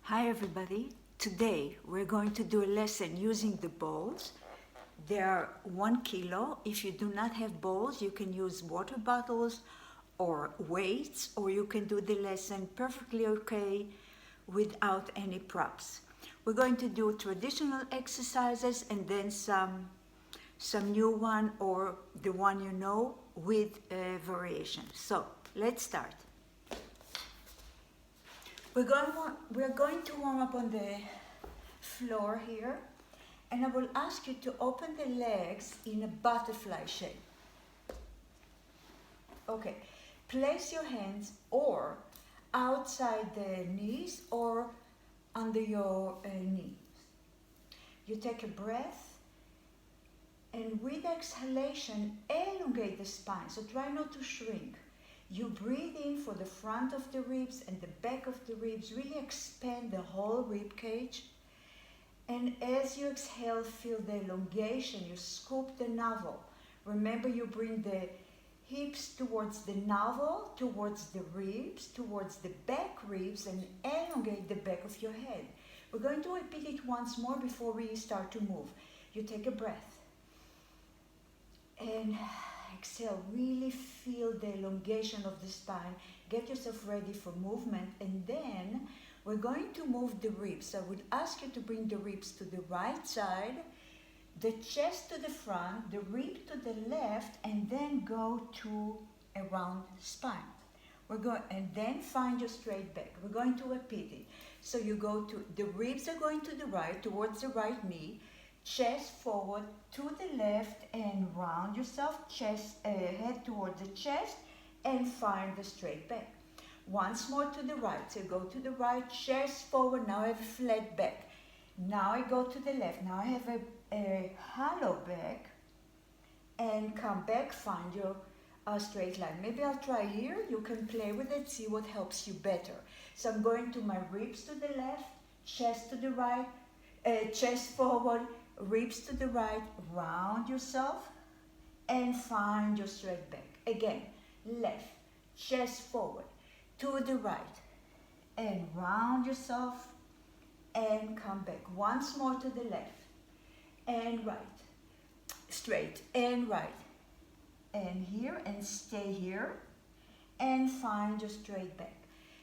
Hi everybody. Today we're going to do a lesson using the balls. They are 1 kilo. If you do not have balls, you can use water bottles or weights, or you can do the lesson perfectly okay without any props. We're going to do traditional exercises and then some new one or the one you know with variation. So let's start. We're going to warm up on the floor here, and I will ask you to open the legs in a butterfly shape. Okay, place your hands or outside the knees or under your knees. You take a breath, and with exhalation, elongate the spine, so try not to shrink. You breathe in for the front of the ribs and the back of the ribs. Really expand the whole rib cage. And as you exhale, feel the elongation. You scoop the navel. Remember, you bring the hips towards the navel, towards the ribs, towards the back ribs, and elongate the back of your head. We're going to repeat it once more before we start to move. You take a breath. And exhale, really feel the elongation of the spine. Get yourself ready for movement, and then we're going to move the ribs. I would ask you to bring the ribs to the right side, the chest to the front, the rib to the left, and then go to a round spine. And then find your straight back. We're going to repeat it. So you go to, the ribs are going to the right, towards the right knee, chest forward to the left and round yourself, head towards the chest and find the straight back. Once more to the right, so go to the right, chest forward, now I have a flat back. Now I go to the left, now I have a hollow back, and come back, find your straight line. Maybe I'll try here, you can play with it, see what helps you better. So I'm going to my ribs to the left, chest to the right, chest forward, ribs to the right, round yourself and find your straight back. Again, left, chest forward, to the right and round yourself and come back. Once more to the left and right, straight and right and here, and stay here and find your straight back.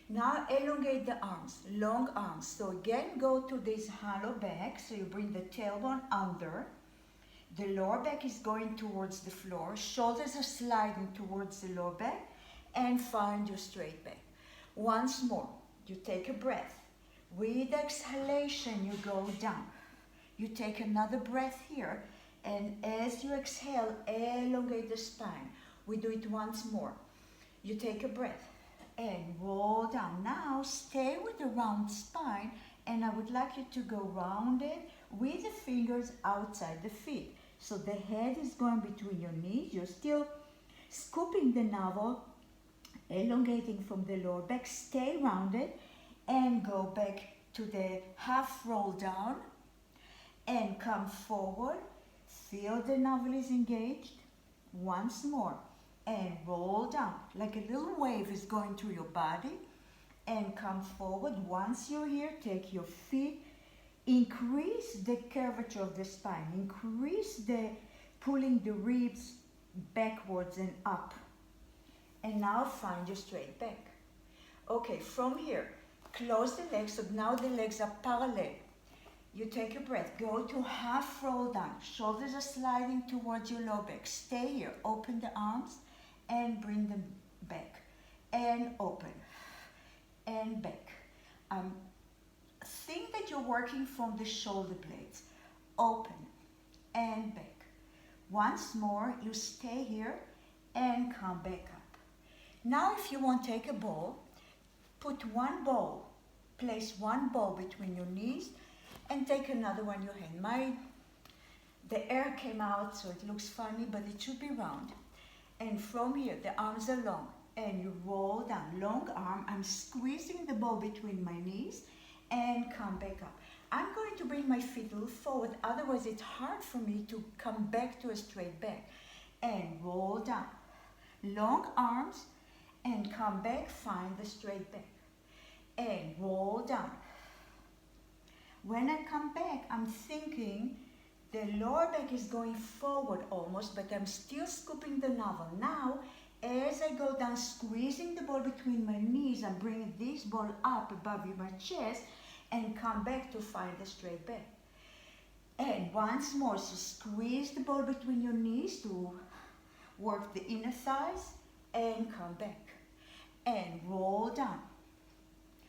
Now elongate the arms, long arms. So again, go to this hollow back. So you bring the tailbone under. The lower back is going towards the floor. Shoulders are sliding towards the lower back. And find your straight back. Once more, you take a breath. With exhalation, you go down. You take another breath here. And as you exhale, elongate the spine. We do it once more. You take a breath and roll down. Now stay with the round spine, and I would like you to go rounded with the fingers outside the feet. So the head is going between your knees. You're still scooping the navel, elongating from the lower back. Stay rounded and go back to the half roll down and come forward. Feel the navel is engaged. Once more. And roll down, like a little wave is going through your body, and come forward. Once you're here, take your feet, increase the curvature of the spine, increase the pulling the ribs backwards and up. And now find your straight back. Okay, from here, close the legs, so now the legs are parallel. You take a breath, go to half roll down, shoulders are sliding towards your low back. Stay here, open the arms, and bring them back, and open, and back. Think that you're working from the shoulder blades. Open, and back. Once more, you stay here, and come back up. Now if you want, take a ball, put one ball, place one ball between your knees, and take another one in your hand. The air came out, so it looks funny, but it should be round. And from here, the arms are long, and you roll down. Long arm, I'm squeezing the ball between my knees, and come back up. I'm going to bring my feet a little forward, otherwise it's hard for me to come back to a straight back. And roll down. Long arms, and come back, find the straight back. And roll down. When I come back, I'm thinking the lower back is going forward almost, but I'm still scooping the navel. Now, as I go down, squeezing the ball between my knees, I'm bringing this ball up above my chest and come back to find the straight back. And once more, so squeeze the ball between your knees to work the inner thighs and come back. And roll down.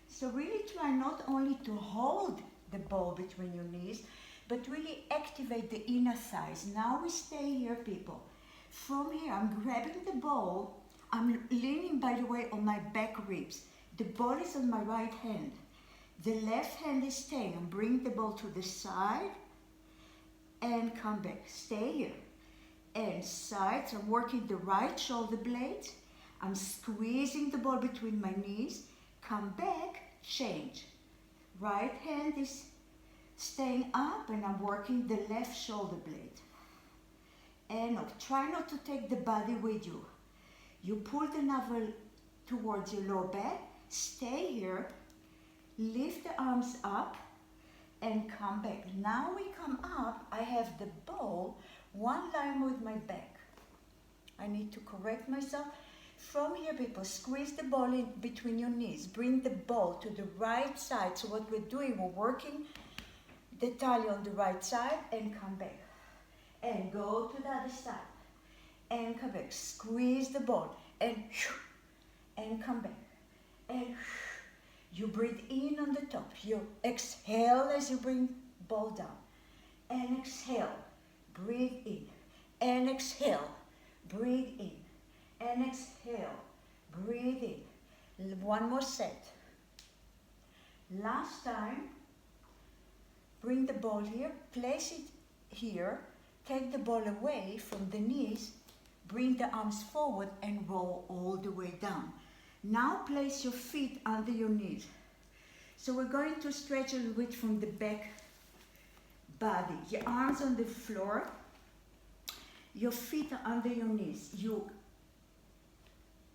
So really try not only to hold the ball between your knees, but really activate the inner thighs. Now we stay here, people. From here, I'm grabbing the ball. I'm leaning, by the way, on my back ribs. The ball is on my right hand. The left hand is staying. I'm bringing the ball to the side and come back. Stay here. And sides, I'm working the right shoulder blade. I'm squeezing the ball between my knees. Come back, change. Right hand is staying up and I'm working the left shoulder blade. And try not to take the body with you. You pull the navel towards your lower back. Stay here. Lift the arms up and come back. Now we come up. I have the ball one line with my back. I need to correct myself. From here, people, squeeze the ball in between your knees. Bring the ball to the right side. So what we're doing, we're working the taille on the right side and come back. And go to the other side. And come back. Squeeze the ball. And come back. And you breathe in on the top. You exhale as you bring ball down. And exhale. Breathe in. And exhale. Breathe in. And exhale. Breathe in. One more set. Last time. Bring the ball here. Place it here. Take the ball away from the knees. Bring the arms forward and roll all the way down. Now place your feet under your knees. So we're going to stretch a little bit from the back body. Your arms on the floor. Your feet are under your knees. You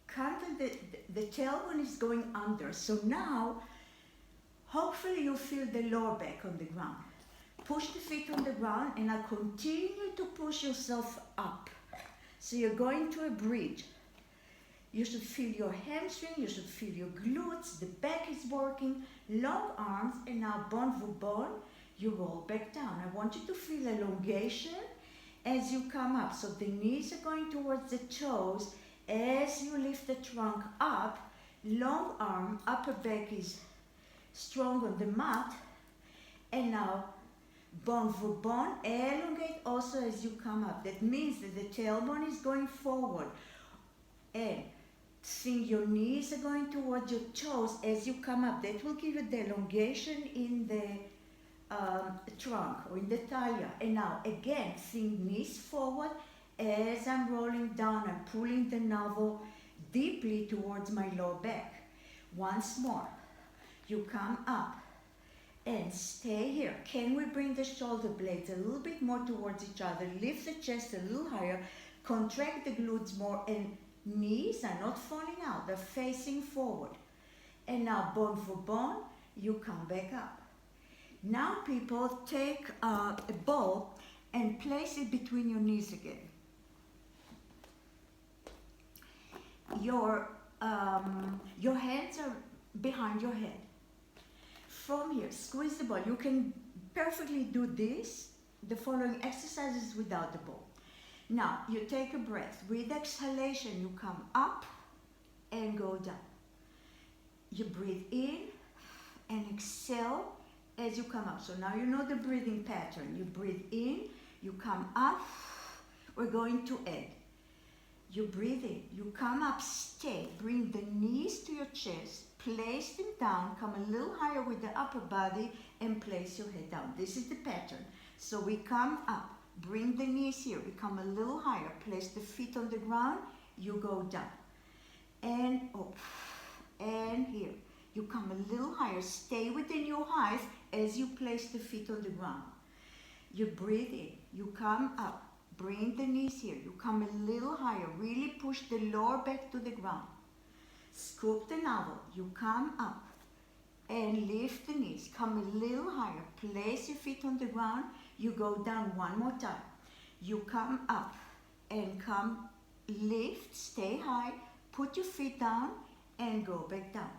kind of the tailbone is going under. So now, hopefully you feel the lower back on the ground. Push the feet on the ground and now continue to push yourself up. So you're going to a bridge. You should feel your hamstring, you should feel your glutes, the back is working, long arms, and now bone for bone, you roll back down. I want you to feel elongation as you come up. So the knees are going towards the toes as you lift the trunk up. Long arm, upper back is strong on the mat. And now bone for bone, elongate also as you come up. That means that the tailbone is going forward. And think your knees are going towards your toes as you come up. That will give you the elongation in the trunk or in the taille. And now again, think knees forward as I'm rolling down. I'm pulling the navel deeply towards my lower back. Once more, you come up and stay here. Can we bring the shoulder blades a little bit more towards each other? Lift the chest a little higher. Contract the glutes more and knees are not falling out. They're facing forward. And now bone for bone, you come back up. Now people, take a ball and place it between your knees again. Your hands are behind your head. From here, squeeze the ball. You can perfectly do this, the following exercises without the ball. Now, you take a breath. With exhalation, you come up and go down. You breathe in and exhale as you come up. So now you know the breathing pattern. You breathe in, you come up. We're going to add. You breathe in, you come up, stay. Bring the knees to your chest. Place them down. Come a little higher with the upper body and place your head down. This is the pattern. So we come up. Bring the knees here, we come a little higher, place the feet on the ground, you go down, and up, and here, you come a little higher, stay within your height as you place the feet on the ground. You breathe in, you come up, bring the knees here, you come a little higher, really push the lower back to the ground. Scoop the navel, you come up, and lift the knees. Come a little higher. Place your feet on the ground. You go down one more time. You come up and come, lift, stay high, put your feet down and go back down.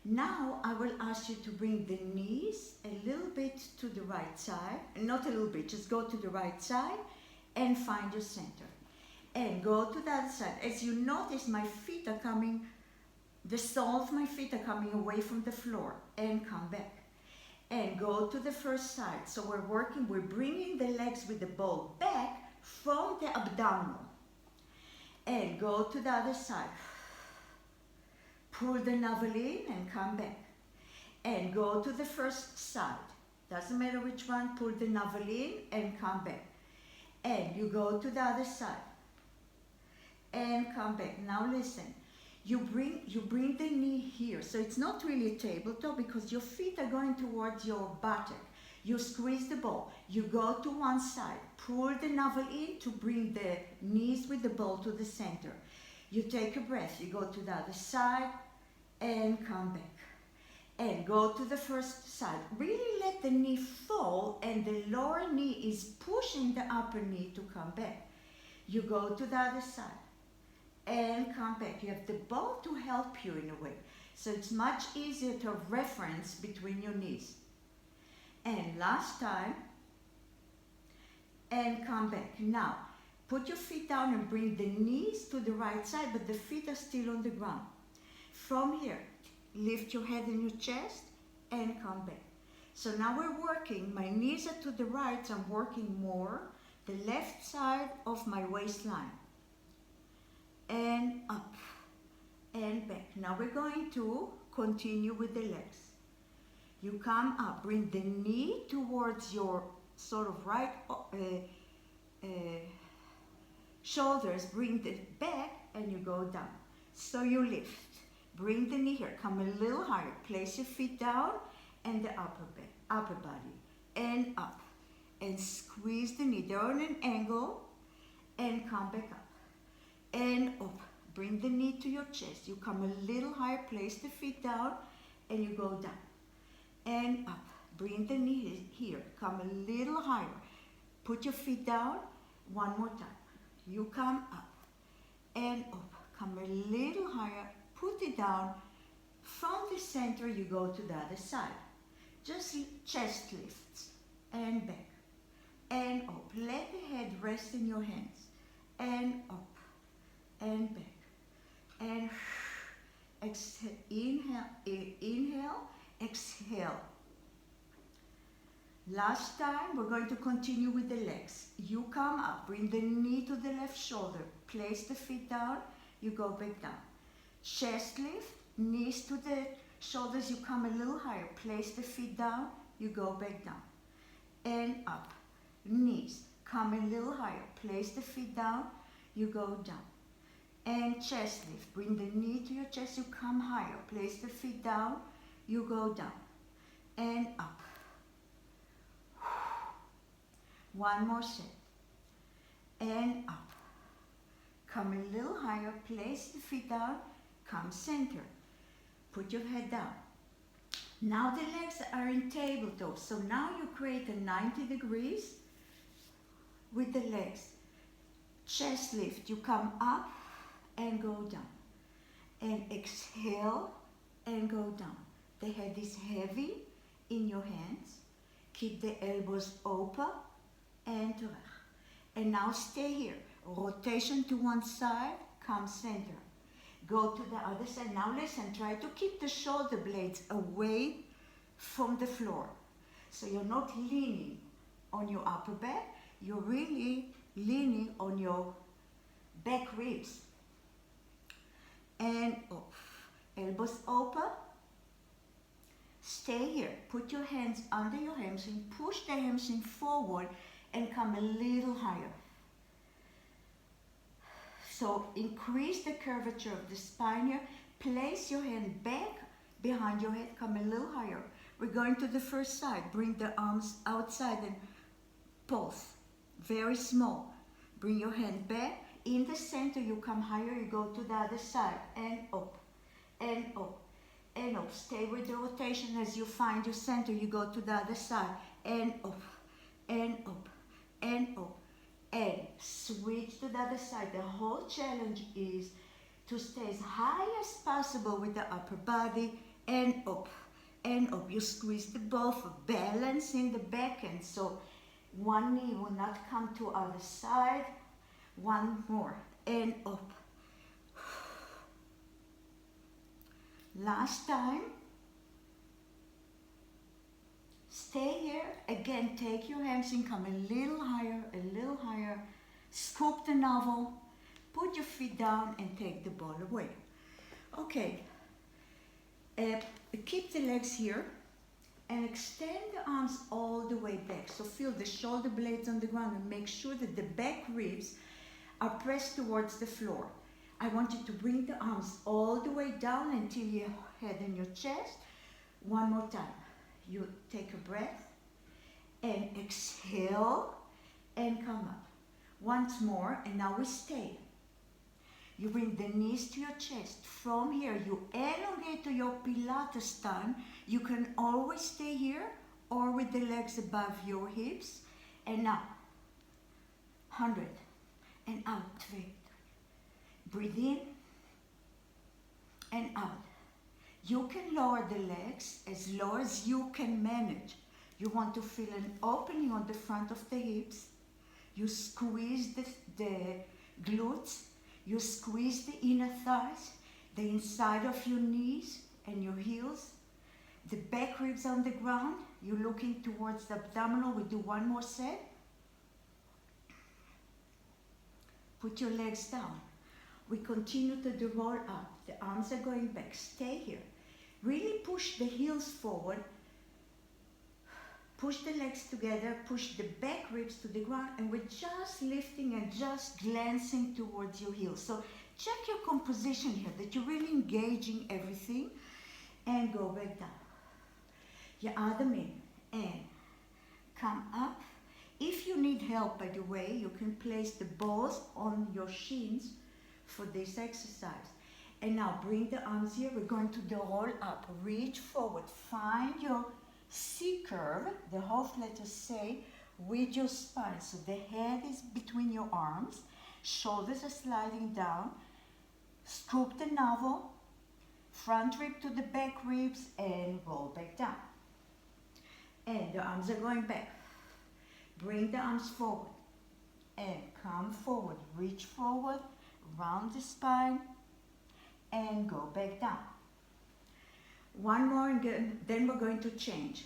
Now I will ask you to bring the knees a little bit to the right side. Not a little bit, just go to the right side and find your center. And go to the other side. As you notice, my feet are coming, the sole of my feet are coming away from the floor, and come back. And go to the first side. So we're bringing the legs with the ball back from the abdominal. And go to the other side. Pull the navel in and come back. And go to the first side. Doesn't matter which one, pull the navel in and come back. And you go to the other side. And come back. Now listen. You bring the knee here. So it's not really a tabletop because your feet are going towards your buttock. You squeeze the ball. You go to one side. Pull the navel in to bring the knees with the ball to the center. You take a breath. You go to the other side and come back. And go to the first side. Really let the knee fall and the lower knee is pushing the upper knee to come back. You go to the other side. And come back. You have the ball to help you in a way. So it's much easier to have reference between your knees. And last time. And come back. Now, put your feet down and bring the knees to the right side, but the feet are still on the ground. From here, lift your head and your chest and come back. So now we're working. My knees are to the right, so I'm working more the left side of my waistline. And up and back. Now we're going to continue with the legs. You come up, bring the knee towards your sort of right shoulders, bring the back and you go down. So you lift, bring the knee here, come a little higher, place your feet down and the upper body and up and squeeze the knee. They're on an angle and come back up. And up. Bring the knee to your chest. You come a little higher, place the feet down, and you go down. And up. Bring the knee here. Come a little higher. Put your feet down. One more time. You come up and up. Come a little higher. Put it down. From the center, you go to the other side. Just chest lifts. And back. And up. Let the head rest in your hands. And up. And back. And exhale, inhale, exhale. Last time, we're going to continue with the legs. You come up, bring the knee to the left shoulder, place the feet down, you go back down. Chest lift, knees to the shoulders, you come a little higher, place the feet down, you go back down. And up, knees, come a little higher, place the feet down, you go down. And chest lift, bring the knee to your chest, you come higher, place the feet down, you go down. And up. One more set. And up. Come a little higher, place the feet down, come center. Put your head down. Now the legs are in tabletop, so now you create a 90 degrees with the legs. Chest lift, you come up and go down. And exhale and go down. The head is heavy in your hands. Keep the elbows open and terech. And now stay here. Rotation to one side, come center. Go to the other side. Now listen, try to keep the shoulder blades away from the floor. So you're not leaning on your upper back, you're really leaning on your back ribs. And off. Elbows open. Stay here. Put your hands under your hamstring. Push the hamstring forward and come a little higher. So increase the curvature of the spine here. Place your hand back behind your head. Come a little higher. We're going to the first side. Bring the arms outside and pulse. Very small. Bring your hand back. In the center, you come higher, you go to the other side, and up, and up. and up. Stay with the rotation. As you find your center, you go to the other side, and up, and up, and up, and switch to the other side. The whole challenge is to stay as high as possible with the upper body, and up, and up. You squeeze the ball for balance in the back end, so one knee will not come to other side. One more, and up. Last time. Stay here. Again, take your hamstring, come a little higher, a little higher. Scoop the navel, put your feet down and take the ball away. Okay, keep the legs here and extend the arms all the way back. So feel the shoulder blades on the ground and make sure that the back ribs are pressed towards the floor. I want you to bring the arms all the way down until your head and your chest. One more time. You take a breath and exhale and come up. Once more, and now we stay. You bring the knees to your chest. From here, you elongate to your Pilates stand. You can always stay here or with the legs above your hips. And now, 100 and out. Breathe in and out. You can lower the legs as low as you can manage. You want to feel an opening on the front of the hips. You squeeze the glutes. You squeeze the inner thighs, the inside of your knees and your heels. The back ribs on the ground. You're looking towards the abdominal. We do one more set. Put your legs down. We continue to do roll up. The arms are going back. Stay here. Really push the heels forward. Push the legs together. Push the back ribs to the ground. And we're just lifting and just glancing towards your heels. So check your composition here, that you're really engaging everything. And go back down. Your other knee. And come up. If you need help, by the way, you can place the balls on your shins for this exercise. And now bring the arms here. We're going to do roll up. Reach forward. Find your C curve, the half letter C, with your spine. So the head is between your arms. Shoulders are sliding down. Scoop the navel. Front rib to the back ribs and roll back down. And the arms are going back. Bring the arms forward. And come forward. Reach forward. Round the spine and go back down. One more and then we're going to change.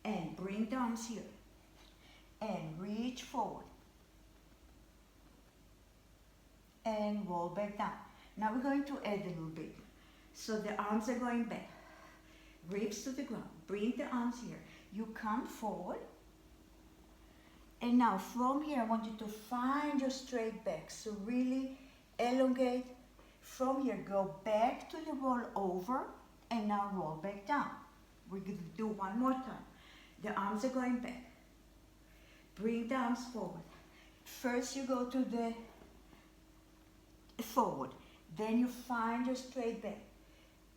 And bring the arms here. And reach forward. And roll back down. Now we're going to add a little bit. So the arms are going back. Ribs to the ground. Bring the arms here. You come forward. And now from here I want you to find your straight back. So really elongate. From here, go back to the roll over and now roll back down. We're going to do one more time. The arms are going back. Bring the arms forward. First you go to the forward. Then you find your straight back.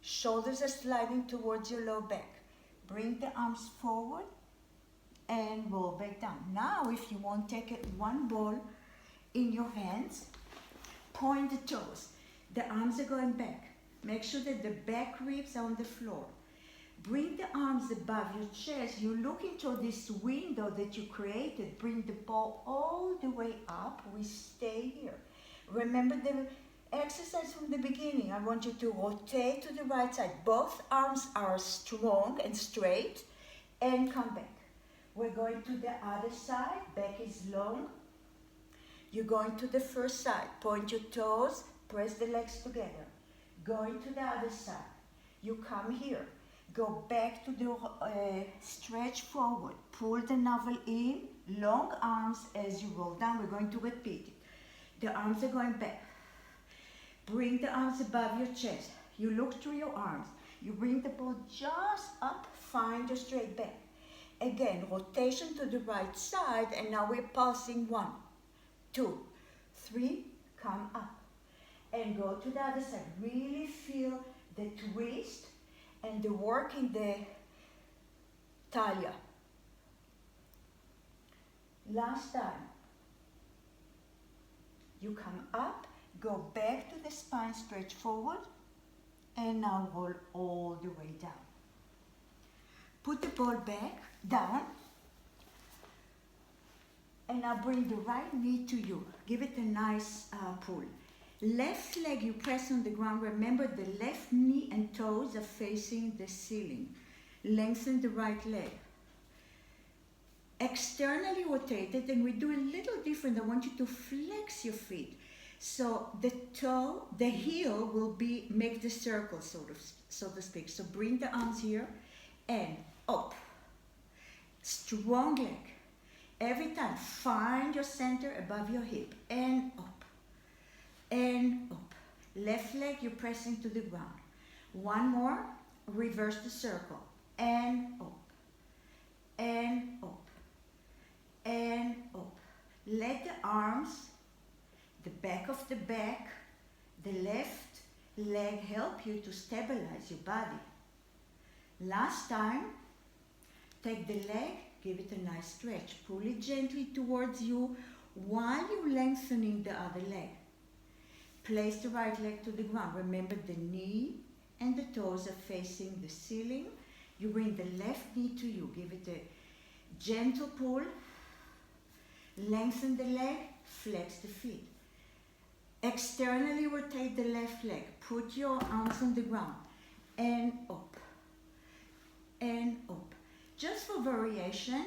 Shoulders are sliding towards your low back. Bring the arms forward and roll back down. Now if you want, take it one ball in your hands. Point the toes. The arms are going back. Make sure that the back ribs are on the floor. Bring the arms above your chest. You're looking toward this window that you created. Bring the ball all the way up. We stay here. Remember the exercise from the beginning. I want you to rotate to the right side. Both arms are strong and straight. And come back. We're going to the other side. Back is long. You're going to the first side. Point your toes. Press the legs together. Going to the other side. You come here. Go back to the stretch forward. Pull the navel in. Long arms as you roll down. We're going to repeat it. The arms are going back. Bring the arms above your chest. You look through your arms. You bring the ball just up. Find your straight back. Again, rotation to the right side. And now we're passing 1, 2, 3. Come up. And go to the other side. Really feel the twist and working the talia. Last time. You come up, go back to the spine, stretch forward, and now roll all the way down. Put the ball back, down, and now bring the right knee to you. Give it a nice pull. Left leg you press on the ground. Remember the left knee and toes are facing the ceiling. Lengthen the right leg. Externally rotate it, and we do a little different. I want you to flex your feet. So the toe, the heel will make the circle, so to speak. So bring the arms here and up. Strong leg. Every time, find your center above your hip and up. And up. Left leg, you're pressing to the ground. One more, reverse the circle. And up. And up. And up. Let the arms, the back of the back, the left leg help you to stabilize your body. Last time, take the leg, give it a nice stretch. Pull it gently towards you while you're lengthening the other leg. Place the right leg to the ground. Remember the knee and the toes are facing the ceiling. You bring the left knee to you. Give it a gentle pull. Lengthen the leg, flex the feet. Externally rotate the left leg. Put your arms on the ground. And up. And up. Just for variation,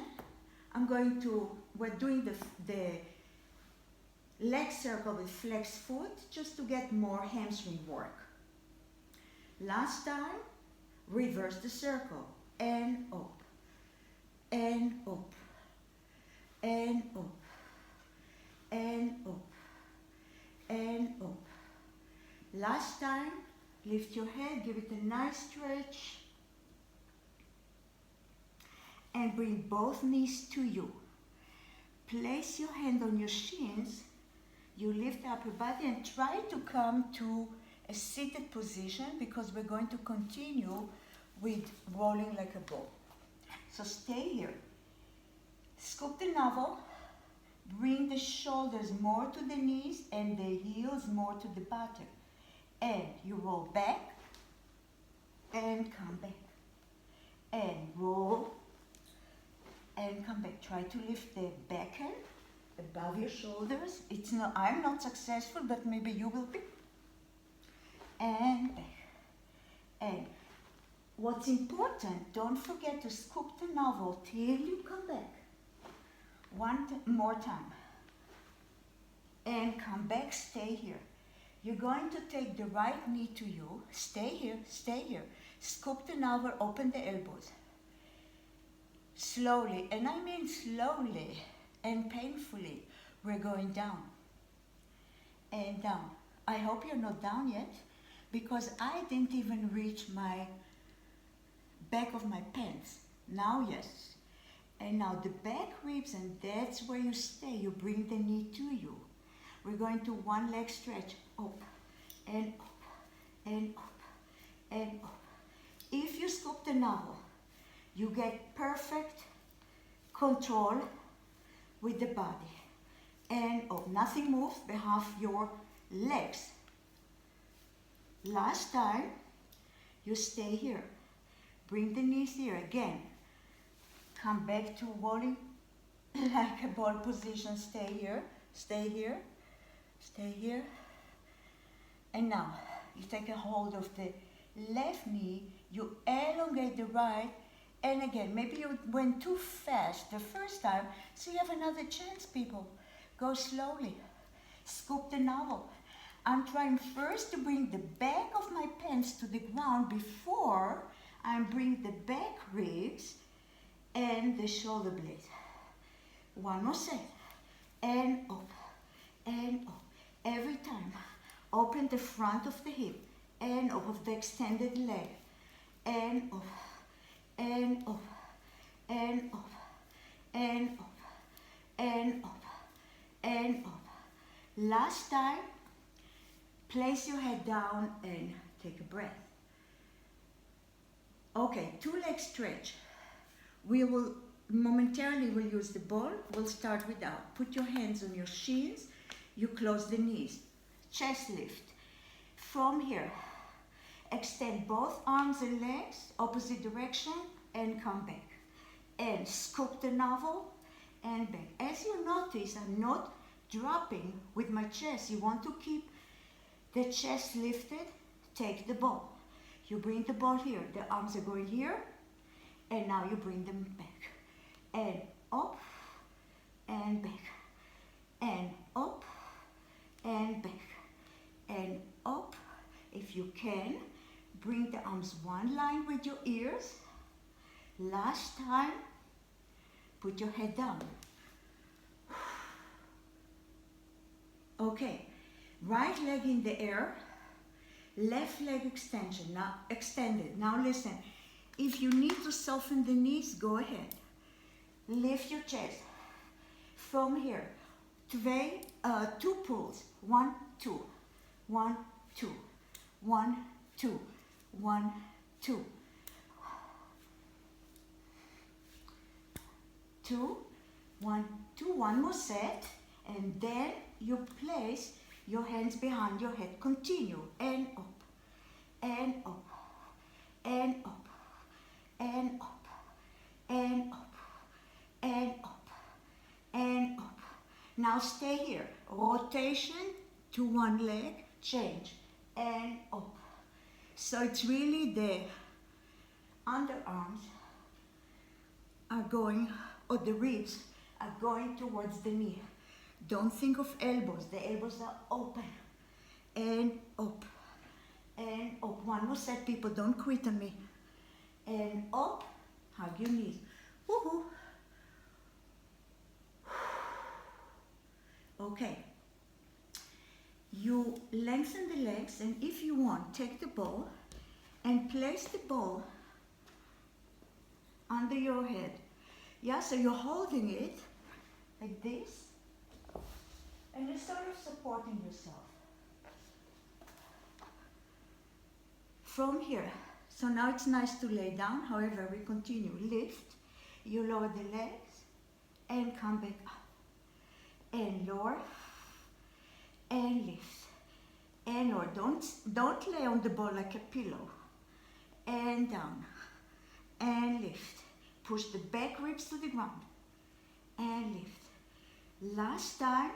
we're doing the leg circle with flex foot just to get more hamstring work. Last time, reverse the circle. And up. And up. And up. And up. And up. Last time, lift your head, give it a nice stretch. And bring both knees to you. Place your hand on your shins. You lift up your body and try to come to a seated position because we're going to continue with rolling like a ball. So stay here. Scoop the navel. Bring the shoulders more to the knees and the heels more to the bottom. And you roll back and come back. And roll and come back. Try to lift the back hand above your shoulders. I'm not successful, but maybe you will be. And back. And what's important, don't forget to scoop the navel till you come back. One more time. And come back, stay here. You're going to take the right knee to you. Stay here, stay here. Scoop the navel, open the elbows. Slowly, and I mean slowly and painfully, we're going down. And down. I hope you're not down yet, because I didn't even reach my back of my pants. Now, yes. And now the back ribs, and that's where you stay. You bring the knee to you. We're going to one leg stretch, up, and up, and up, and up. If you scoop the navel, you get perfect control with the body. And up, nothing moves behind your legs. Last time, you stay here. Bring the knees here again. Come back to rolling like a ball position. Stay here, stay here, stay here. And now, you take a hold of the left knee, you elongate the right, and again, maybe you went too fast the first time, so you have another chance, people. Go slowly. Scoop the navel. I'm trying first to bring the back of my pants to the ground before I bring the back ribs and the shoulder blade. One more set. And up. And up. Every time. Open the front of the hip. And up of the extended leg. And up. And up. And up. And up. And up. And up. Last time, place your head down and take a breath. Okay, 2-leg stretch. We will momentarily will use the ball. We'll start without. Put your hands on your shins. You close the knees. Chest lift. From here, extend both arms and legs, opposite direction, and come back. And scoop the navel and back. As you notice, I'm not dropping with my chest. You want to keep the chest lifted. Take the ball. You bring the ball here. The arms are going here. And now you bring them back. And up and back. And up and back. And up. If you can, bring the arms one line with your ears. Last time, put your head down. Okay, right leg in the air, left leg extension, now extended. Now listen, if you need to soften the knees, go ahead. Lift your chest. From here, two pulls. 1, 2, 1, 2, 1, 2, 1, 2. 2, 1, 2, one more set, and then you place your hands behind your head. Continue, and up, and up, and up, and up, and up, and up, and up. Now stay here. Rotation to one leg, change, and up. So it's really the underarms are going, or the ribs are going towards the knee. Don't think of elbows. The elbows are open. And up. And up. One more set, people. Don't quit on me. And up. Hug your knees. Woohoo. Okay. You lengthen the legs, and if you want, take the ball and place the ball under your head. Yeah, so you're holding it like this, and you're sort of supporting yourself. From here, so now it's nice to lay down, however, we continue. Lift, you lower the legs, and come back up. And lower, and lift, and lower. Don't lay on the ball like a pillow. And down, and lift. Push the back ribs to the ground, and lift. Last time,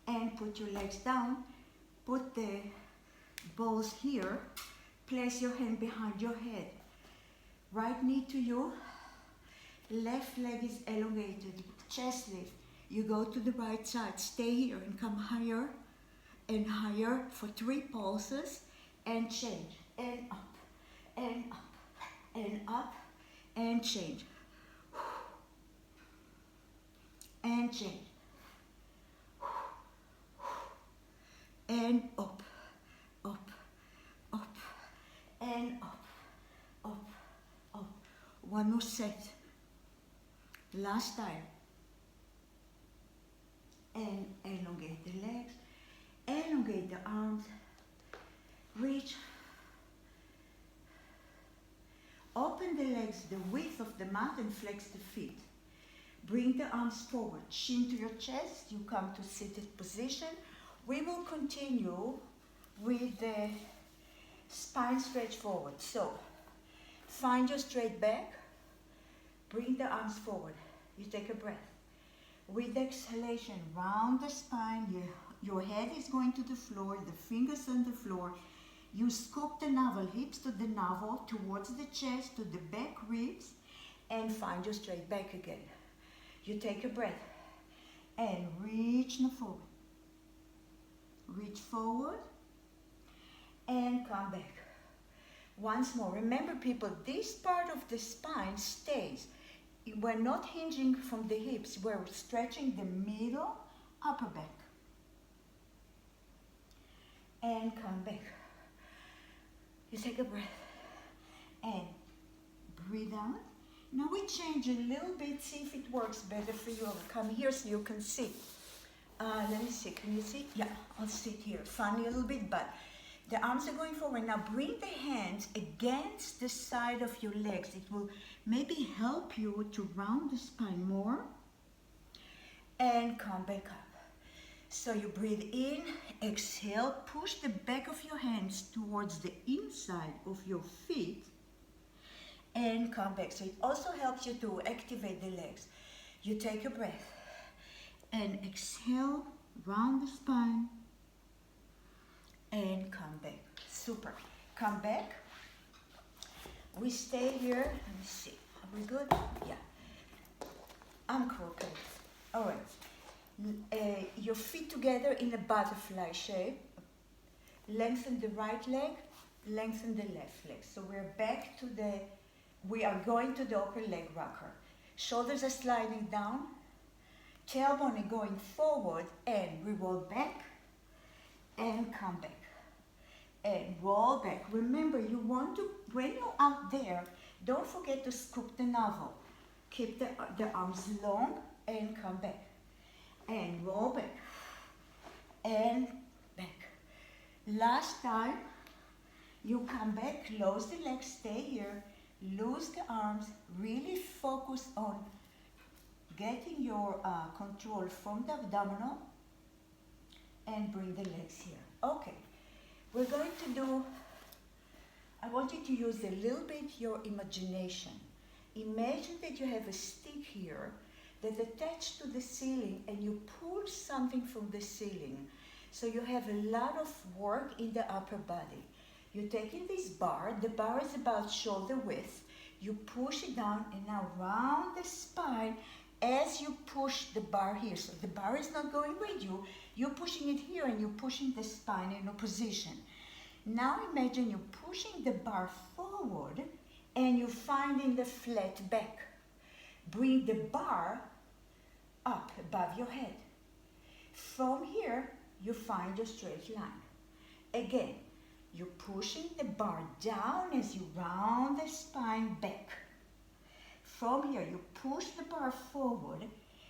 and put your legs down. Put the balls here. Place your hand behind your head. Right knee to you. Left leg is elongated. Chest lift. You go to the right side. Stay here and come higher and higher for 3 pulses, and change. And up, and up, and up. And change. And change. And up, up, up, and up, up, up. One more set. Last time. And elongate the legs. Elongate the arms. Reach. Open the legs the width of the mat and flex the feet. Bring the arms forward, chin to your chest. You come to seated position. We will continue with the spine stretch forward. So, find your straight back. Bring the arms forward. You take a breath. With exhalation, round the spine. Your head is going to the floor, the fingers on the floor. You scoop the navel, hips to the navel, towards the chest, to the back ribs, and find your straight back again. You take a breath and reach forward. Reach forward and come back. Once more, remember people, this part of the spine stays. We're not hinging from the hips, we're stretching the middle upper back. And come back. You take a breath and breathe out. Now we change a little bit, see if it works better for you. I'll come here so you can see. Let me see, can you see? Yeah, I'll sit here. Funny a little bit, but The arms are going forward. Now bring the hands against the side of your legs. It will maybe help you to round the spine more. And come back up. So you breathe in, exhale, push the back of your hands towards the inside of your feet and come back. So it also helps you to activate the legs. You take a breath and exhale, round the spine and come back. Super. Come back. We stay here. Let me see. Are we good? Yeah. I'm crooked. All right. Your feet together in a butterfly shape. Lengthen the right leg, lengthen the left leg. So we're back to we are going to the upper leg rocker. Shoulders are sliding down, tailbone is going forward, and we roll back and come back. And roll back. Remember, you want to, when you're out there, don't forget to scoop the navel. Keep the arms long and come back. And roll back. And back. Last time, you come back, close the legs, stay here, loose the arms, really focus on getting your control from the abdominal and bring the legs here. Okay, we're going to do, I want you to use a little bit your imagination. Imagine that you have a stick here that's attached to the ceiling and you pull something from the ceiling. So you have a lot of work in the upper body. You're taking this bar, the bar is about shoulder width. You push it down and now round the spine as you push the bar here. So the bar is not going with you, you're pushing it here and you're pushing the spine in a position. Now imagine you're pushing the bar forward and you're finding the flat back. Bring the bar up above your head. From here, you find your straight line. Again, you're pushing the bar down as you round the spine back. From here, you push the bar forward,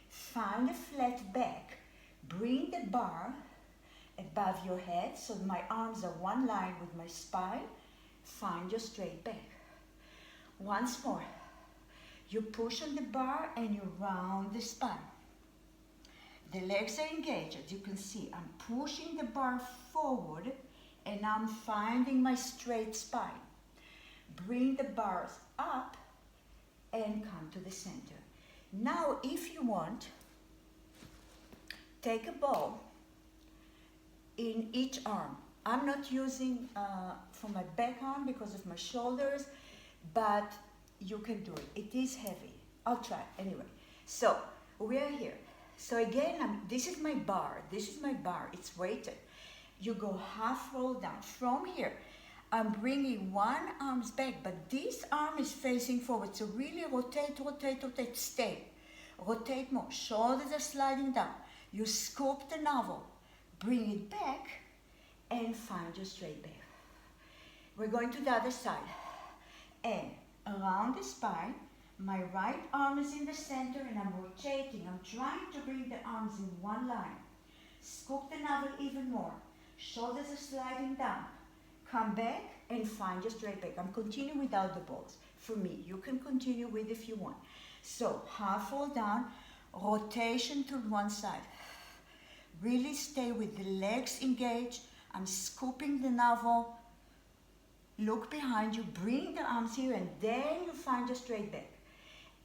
find a flat back, bring the bar above your head, so my arms are one line with my spine, find your straight back. Once more, you push on the bar and you round the spine. The legs are engaged, as you can see. I'm pushing the bar forward and I'm finding my straight spine. Bring the bars up and come to the center. Now, if you want, take a ball in each arm. I'm not using for my back arm because of my shoulders, but you can do it. It is heavy. I'll try anyway. So we are here. So again, this is my bar. This is my bar. It's weighted. You go half roll down. From here, I'm bringing one arm's back, but this arm is facing forward. So really rotate, rotate, rotate. Stay. Rotate more. Shoulders are sliding down. You scoop the navel. Bring it back and find your straight back. We're going to the other side. And around the spine, my right arm is in the center and I'm rotating. I'm trying to bring the arms in one line. Scoop the navel even more. Shoulders are sliding down. Come back and find your straight back. I'm continuing without the balls. For me, you can continue with if you want. So half roll down, rotation to one side. Really stay with the legs engaged. I'm scooping the navel. Look behind you, bring the arms here, and then you find your straight back.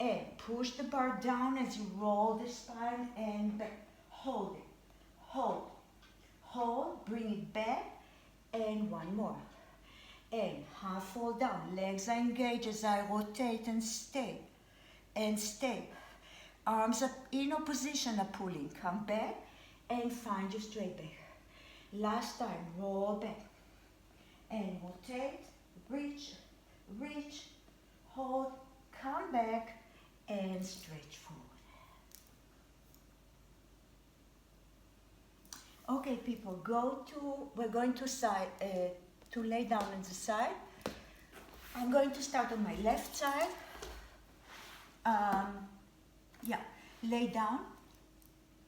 And push the bar down as you roll the spine and back. Hold it. Hold. Hold. Bring it back. And one more. And half fall down. Legs are engaged as I rotate and stay. And stay. Arms up in opposition are pulling. Come back and find your straight back. Last time. Roll back. And rotate. Reach. Reach. Hold. Come back. And stretch forward. Okay, people, we're going to lay down on the side. I'm going to start on my left side. Lay down.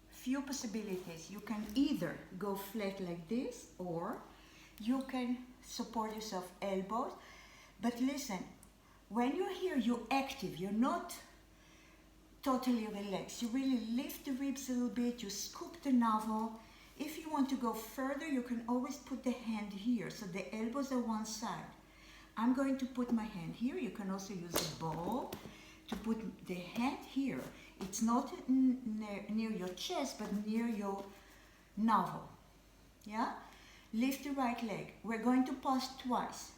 Few possibilities. You can either go flat like this, or you can support yourself elbows. But listen, when you're here, you're active. You're not totally relaxed. You really lift the ribs a little bit. You scoop the navel. If you want to go further, you can always put the hand here. So the elbows are one side. I'm going to put my hand here. You can also use a ball to put the hand here. It's not near your chest, but near your navel. Yeah? Lift the right leg. We're going to pause twice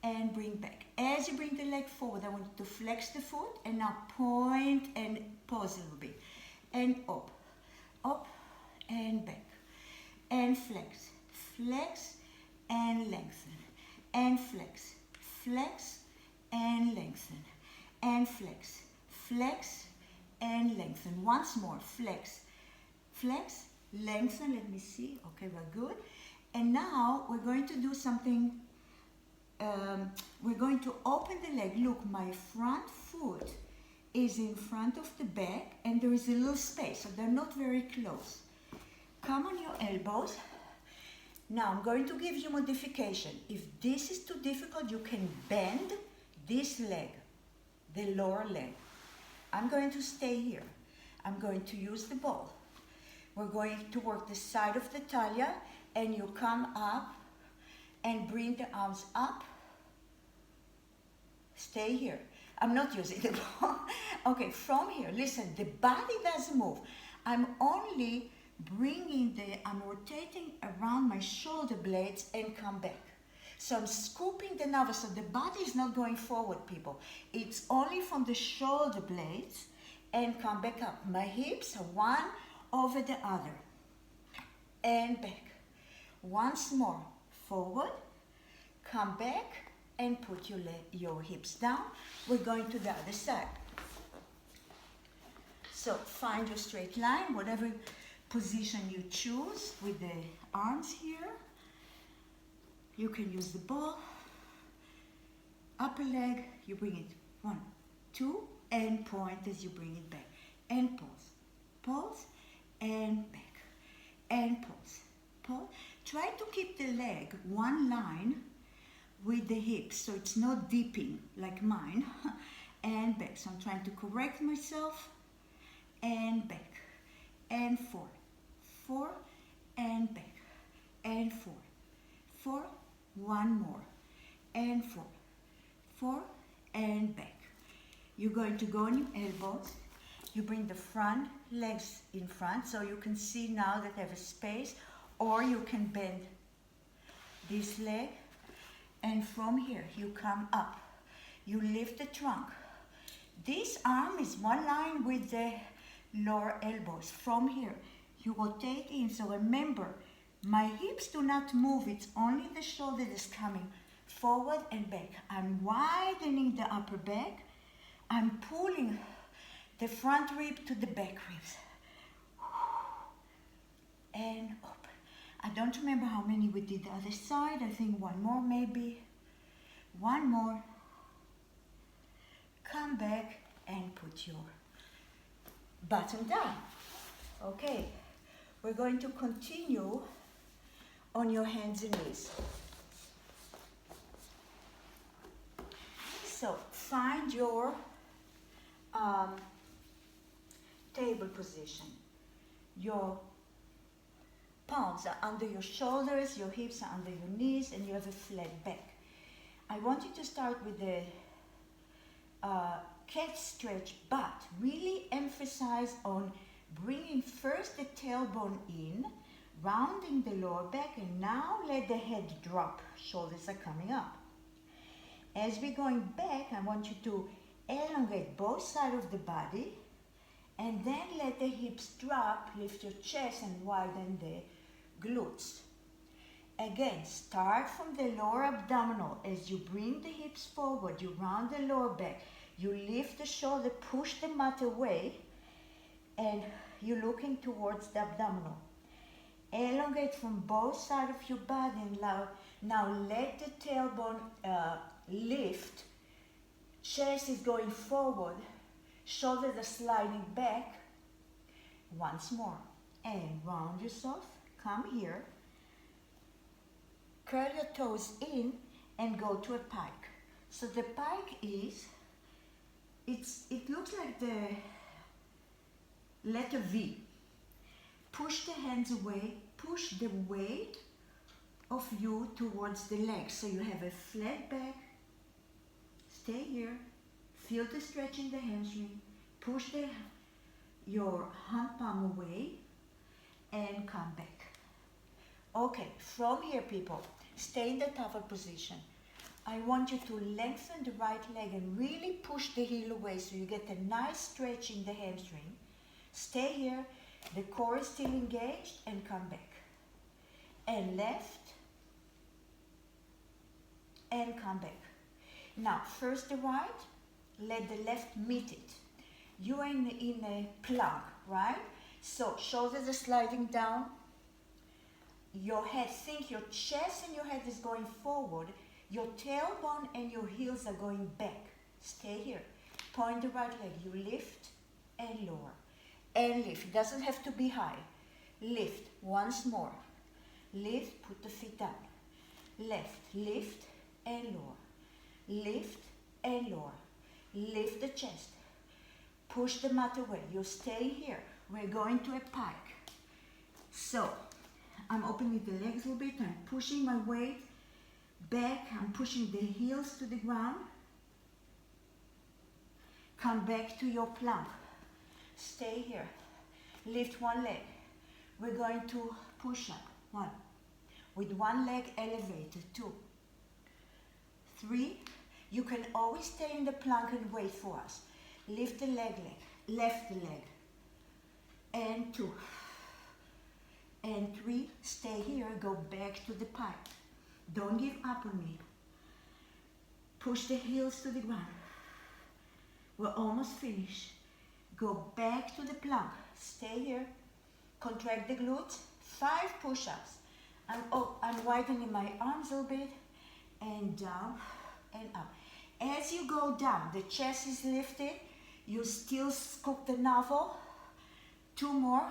and bring back. As you bring the leg forward, I want you to flex the foot and now point and pause a little bit. And up, up and back. And flex, flex and lengthen. And flex, flex and lengthen. And flex, flex and lengthen. Once more, flex, flex, lengthen. Let me see. Okay, we're good. And now we're going to do something. We're going to open the leg. Look, my front foot is in front of the back and there is a little space, so they're not very close. Come on your elbows. Now I'm going to give you modification. If this is too difficult, you can bend this leg, the lower leg. I'm going to stay here. I'm going to use the ball. We're going to work the side of the talia, and you come up and bring the arms up. Stay here. I'm not using the ball. Okay, from here, listen, the body doesn't move. I'm only I'm rotating around my shoulder blades and come back. So I'm scooping the navel, so the body is not going forward, people. It's only from the shoulder blades and come back up. My hips are one over the other. And back. Once more, forward, come back and put your hips down. We're going to the other side. So find your straight line, whatever position you choose with the arms here. You can use the ball. Upper leg, you bring it 1, 2, and point as you bring it back. And pause. Pause, and back. And pause. Pause. Try to keep the leg one line with the hips, so it's not dipping like mine. And back. So I'm trying to correct myself. And back. And forward. 4 and back. And forward. 4. One more. And 4. 4 and back. You're going to go on your elbows. You bring the front legs in front, so you can see now that I have a space, or you can bend this leg, and from here you come up. You lift the trunk. This arm is one line with the lower elbows. From here you rotate in, so remember, my hips do not move, it's only the shoulder that's coming forward and back. I'm widening the upper back. I'm pulling the front rib to the back ribs. And open. I don't remember how many we did the other side. I think one more maybe. One more. Come back and put your bottom down. Okay, we're going to continue on your hands and knees. So find your table position. Your palms are under your shoulders, your hips are under your knees, and you have a flat back. I want you to start with the cat stretch, but really emphasize on bringing first the tailbone in, rounding the lower back, and now let the head drop. Shoulders are coming up. As we're going back, I want you to elongate both sides of the body, and then let the hips drop, lift your chest and widen the glutes. Again, start from the lower abdominal. As you bring the hips forward, you round the lower back, you lift the shoulder, push the mat away, and you're looking towards the abdominal. Elongate from both sides of your body, and now let the tailbone lift. Chest is going forward, shoulders are sliding back. Once more, and round yourself. Come here. curl your toes in and go to a pike. So the pike is, it looks like the letter V. Push the hands away, push the weight of you towards the legs. So you have a flat back, stay here, feel the stretch in the hamstring, push your hand palm away and come back. Okay, from here people, stay in the towel position. I want you to lengthen the right leg and really push the heel away so you get a nice stretch in the hamstring. Stay here, the core is still engaged, and come back. And left, and come back. Now, first the right, let the left meet it. You are in a plank, right? So, shoulders are sliding down. Your head, think your chest and your head is going forward. Your tailbone and your heels are going back. Stay here. Point the right leg. You lift and lower. And lift. It doesn't have to be high. Lift. Once more. Lift. Put the feet down. Left. Lift and lower. Lift and lower. Lift the chest. Push the mat away. You stay here. We're going to a pike. So, I'm opening the legs a little bit. I'm pushing my weight back. I'm pushing the heels to the ground. Come back to your plank. Stay here. Lift one leg. We're going to push up. 1. With one leg elevated. 2. 3. You can always stay in the plank and wait for us. Lift the leg, left leg. And 2. And 3. Stay here. Go back to the pike. Don't give up on me. Push the heels to the ground. We're almost finished. Go back to the plank. Stay here. Contract the glutes. 5 push-ups. I'm widening my arms a little bit. And down and up. As you go down, the chest is lifted. You still scoop the navel. 2 more.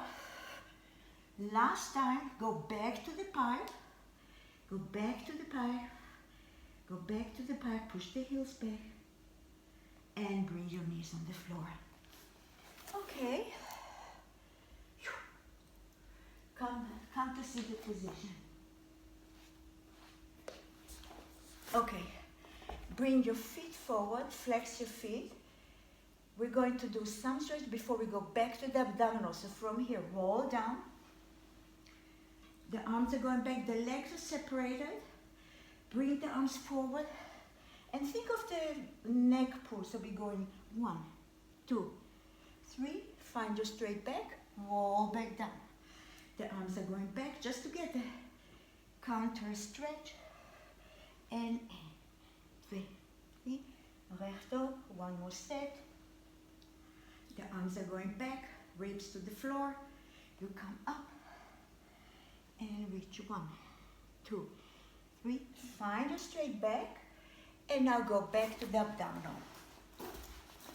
Last time, go back to the pike. Go back to the pike. Go back to the pike. Push the heels back. And bring your knees on the floor. Okay. Come to seated position. Okay. Bring your feet forward. Flex your feet. We're going to do some stretch before we go back to the abdominal. So from here, roll down. The arms are going back. The legs are separated. Bring the arms forward. And think of the neck pull. So we're going 1, 2, 3. Find your straight back. Roll back down. The arms are going back just to get the counter stretch. And 2, 3. Rechtop. 1 more set. The arms are going back. Ribs to the floor. You come up. And reach 1, 2, 3. Find your straight back. And now go back to the abdominal.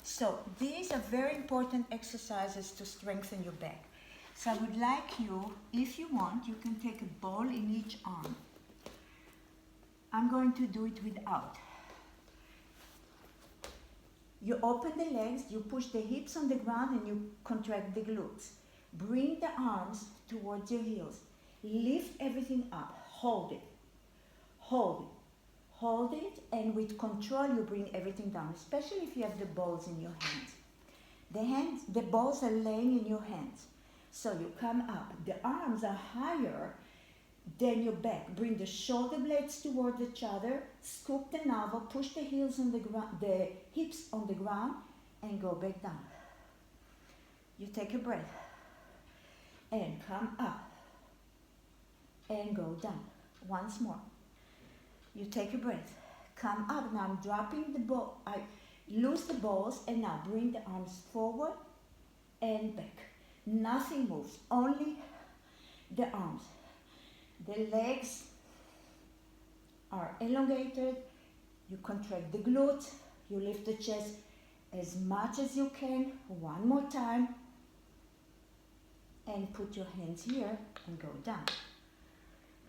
So these are very important exercises to strengthen your back. So I would like you, if you want, you can take a ball in each arm. I'm going to do it without. You open the legs, you push the hips on the ground and you contract the glutes. Bring the arms towards your heels. Lift everything up. Hold it. Hold it. Hold it, and with control you bring everything down, especially if you have the balls in your hands. The balls are laying in your hands. So you come up. The arms are higher than your back. Bring the shoulder blades toward each other. Scoop the navel. Push the heels on the ground, the hips on the ground, and go back down. You take a breath. And come up. And go down. Once more. You take a breath. Come up. Now I'm dropping the ball. I loose the balls and now bring the arms forward and back. Nothing moves. Only the arms. The legs are elongated. You contract the glutes. You lift the chest as much as you can. 1 more time. And put your hands here and go down.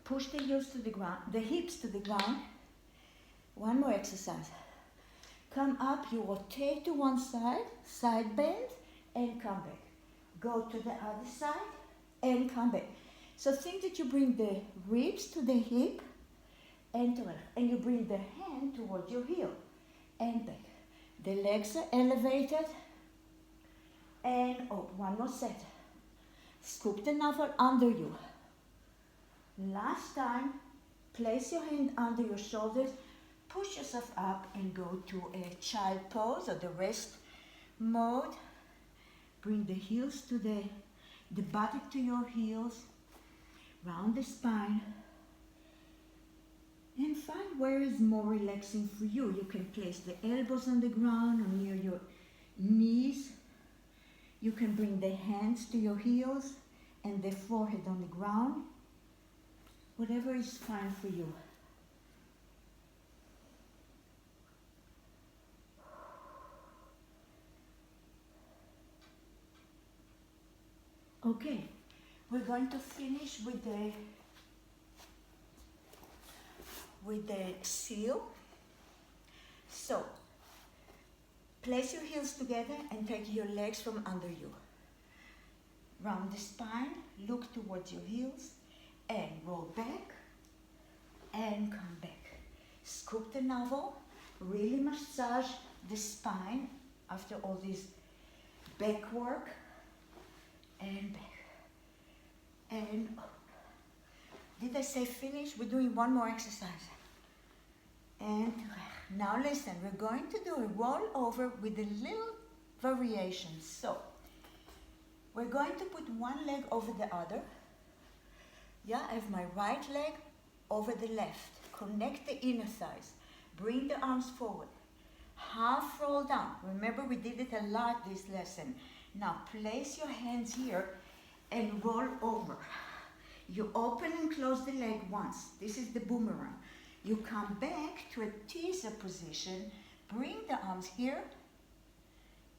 Push the heels to the ground, the hips to the ground. One more exercise. Come up, you rotate to one side, side bend, and come back. Go to the other side, and come back. So think that you bring the ribs to the hip, and you bring the hand towards your heel, and back. The legs are elevated, and up. One more set. Scoop the navel under you. Last time, place your hand under your shoulders, push yourself up and go to a child pose or the rest mode. Bring the heels to the buttock to your heels, round the spine, and find where is more relaxing for you. You can place the elbows on the ground or near your knees. You can bring the hands to your heels and the forehead on the ground. Whatever is fine for you. Okay, we're going to finish with the seal. So, place your heels together and take your legs from under you. Round the spine, look towards your heels, and roll back, and come back. Scoop the navel, really massage the spine after all this back work, and back, and up. Did I say finish? We're doing one more exercise. And now listen, we're going to do a roll over with a little variation. So, we're going to put one leg over the other. Yeah, I have my right leg over the left. Connect the inner thighs. Bring the arms forward. Half roll down. Remember, we did it a lot this lesson. Now, place your hands here and roll over. You open and close the leg once. This is the boomerang. You come back to a teaser position. Bring the arms here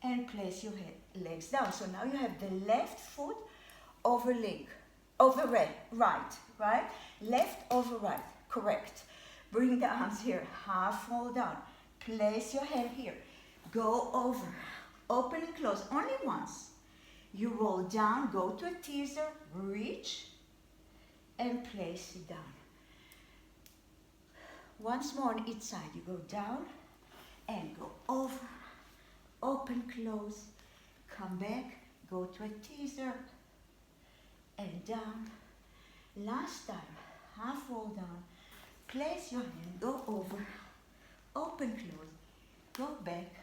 and place your legs down. So now you have the left foot over leg. Over right? Left over right, correct. Bring the arms here, half roll down. Place your hand here. Go over, open and close, only once. You roll down, go to a teaser, reach, and place it down. Once more on each side, you go down and go over, open, close, come back, go to a teaser, and down. Last time, half roll down, place your hand, go over, open, close, go back,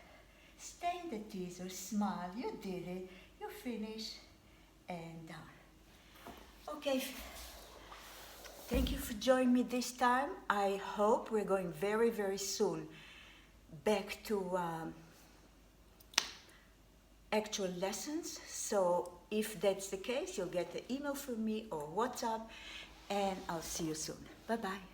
stay in the teaser, smile, you did it, you finish, and down. Okay, thank you for joining me this time. I hope we're going very, very soon back to actual lessons. So if that's the case, you'll get the email from me or WhatsApp, and I'll see you soon. Bye-bye.